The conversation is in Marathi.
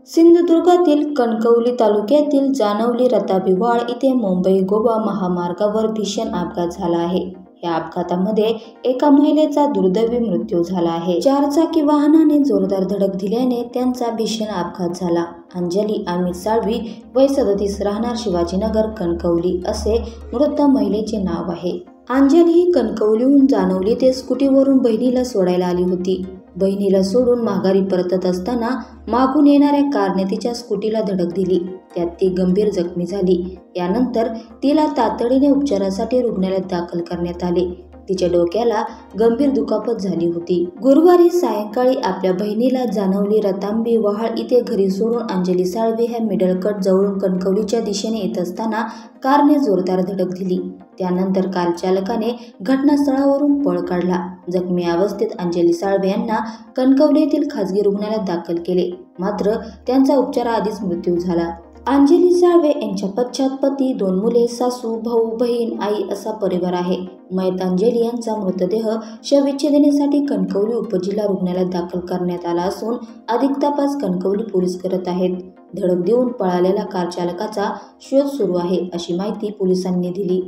सिंधुदुर्गातील कणकवली तालुक्यातील जानवली रताबीवाळ इथे मुंबई गोवा महामार्गावर भीषण अपघात झाला आहे। या अपघातामध्ये एका महिलेचा दुर्दैवी मृत्यू झाला आहे। चारचाकी वाहनाने जोरदार धडक दिल्याने त्यांचा भीषण अपघात झाला। अंजली अमित साळवी वय 37 राहणार शिवाजीनगर कणकवली असे मृत महिलेचे नाव आहे। अंजली ही कणकवलीहून जानवली ते स्कूटीवरून बहिणीला सोडायला आली होती। बहिणीला सोडून माघारी परतत असताना मागून येणाऱ्या कारने तिच्या स्कूटीला धडक दिली। त्यात ती गंभीर जखमी झाली। यानंतर तिला तातडीने उपचारासाठी रुग्णालयात दाखल करण्यात आले। तिच्या डोक्याला गंभीर दुखापत झाली होती। गुरुवारी सायंकाळी आपल्या बहिणीला जानवली रताबीवाळ इथे घरी सोडून अंजली साळवे ह्या मिडलकट जवळून कणकवलीच्या दिशेने येत असताना कारने जोरदार धडक दिली। त्यानंतर कार चालकाने घटनास्थळावरून पळ काढला। जखमी अवस्थेत अंजली साळवे यांना कणकवली येथील खासगी रुग्णालयात दाखल केले, मात्र त्यांचा उपचाराआधीच मृत्यू झाला। अंजली साळवे यांच्या पश्चात पती, 2 मुले, सासू, भाऊ, बहीण, आई असा परिवार आहे। मयत अंजली यांचा मृतदेह शवविच्छेदनासाठी कणकवली उपजिल्हा रुग्णालयात दाखल करण्यात आला असून अधिक तपास कणकवली पोलीस करत आहेत। धडक देऊन पळालेल्या कार चालकाचा शोध सुरू आहे, अशी माहिती पोलिसांनी दिली।